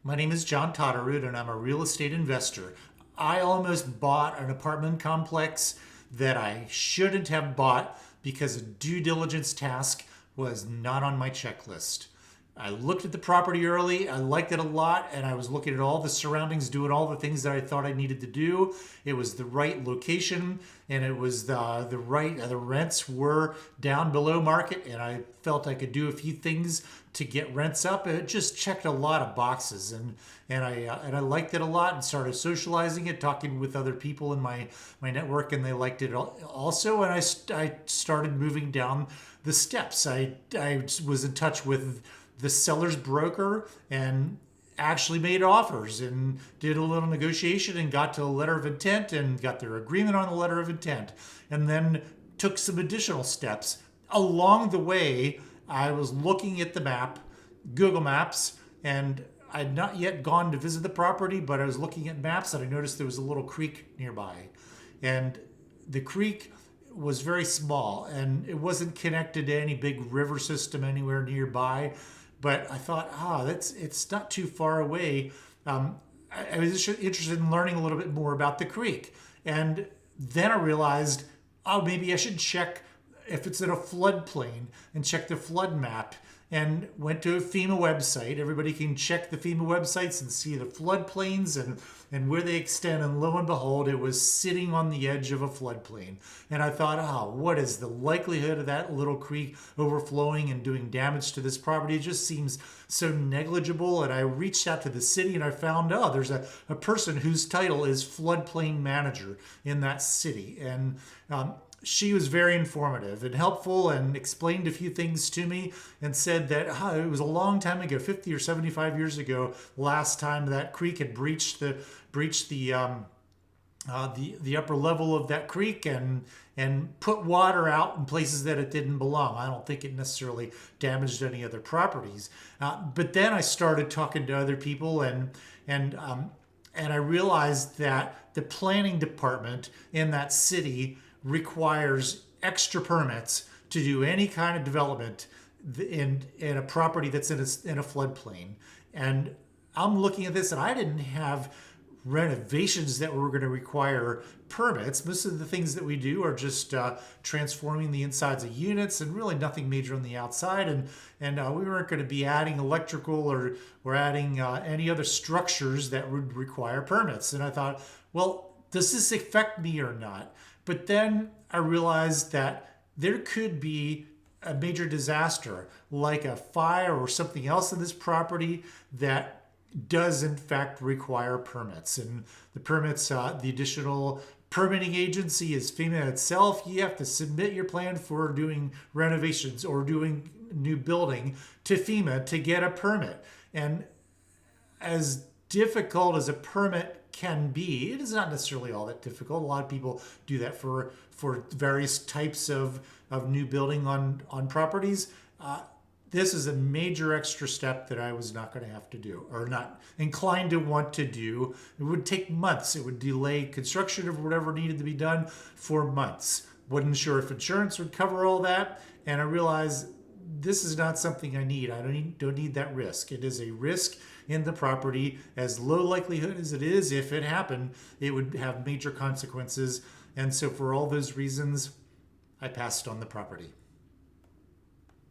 My name is John Todderud, and I'm a real estate investor. I almost bought an apartment complex that I shouldn't have bought because a due diligence task was not on my checklist. I looked at the property early. I liked it a lot, and I was looking at all the surroundings, doing all the things that I thought I needed to do. It was the right location, and it was the right. The rents were down below market, and I felt I could do a few things to get rents up. It just checked a lot of boxes, and I liked it a lot, and started socializing it, talking with other people in my network, and they liked it also. And I started moving down the steps. I was in touch with the seller's broker and actually made offers and did a little negotiation and got to a letter of intent and got their agreement on the letter of intent, and then took some additional steps. Along the way, I was looking at the map, Google Maps, and I'd not yet gone to visit the property, but I was looking at maps and I noticed there was a little creek nearby. And the creek was very small and it wasn't connected to any big river system anywhere nearby. But I thought, it's not too far away. I was just interested in learning a little bit more about the creek. And then I realized, maybe I should check if it's in a floodplain and check the flood map, and went to a FEMA website. Everybody can check the FEMA websites and see the floodplains and where they extend. And lo and behold, it was sitting on the edge of a floodplain. And I thought, what is the likelihood of that little creek overflowing and doing damage to this property? It just seems so negligible. And I reached out to the city and I found, there's a person whose title is floodplain manager in that city. And she was very informative and helpful and explained a few things to me and said that it was a long time ago, 50 or 75 years ago, last time that creek had breached the upper level of that creek and put water out in places that it didn't belong. I don't think it necessarily damaged any other properties. But then I started talking to other people and I realized that the planning department in that city requires extra permits to do any kind of development in a property that's in a floodplain. And I'm looking at this, and I didn't have renovations that were going to require permits. Most of the things that we do are just transforming the insides of units, and really nothing major on the outside. And we weren't going to be adding electrical or adding any other structures that would require permits. And I thought, well, does this affect me or not? But then I realized that there could be a major disaster, like a fire or something else in this property that does in fact require permits. And the permits, the additional permitting agency is FEMA itself. You have to submit your plan for doing renovations or doing new building to FEMA to get a permit. And as difficult as a permit can be, it is not necessarily all that difficult. A lot of people do that for various types of new building on properties. This is a major extra step that I was not going to have to do, or not inclined to want to do. It would take months. It would delay construction of whatever needed to be done for months. Wasn't sure if insurance would cover all that, and I realized this is not something I need. I don't need that risk. It is a risk in the property. As low likelihood as it is, if it happened, it would have major consequences. And so for all those reasons, I passed on the property.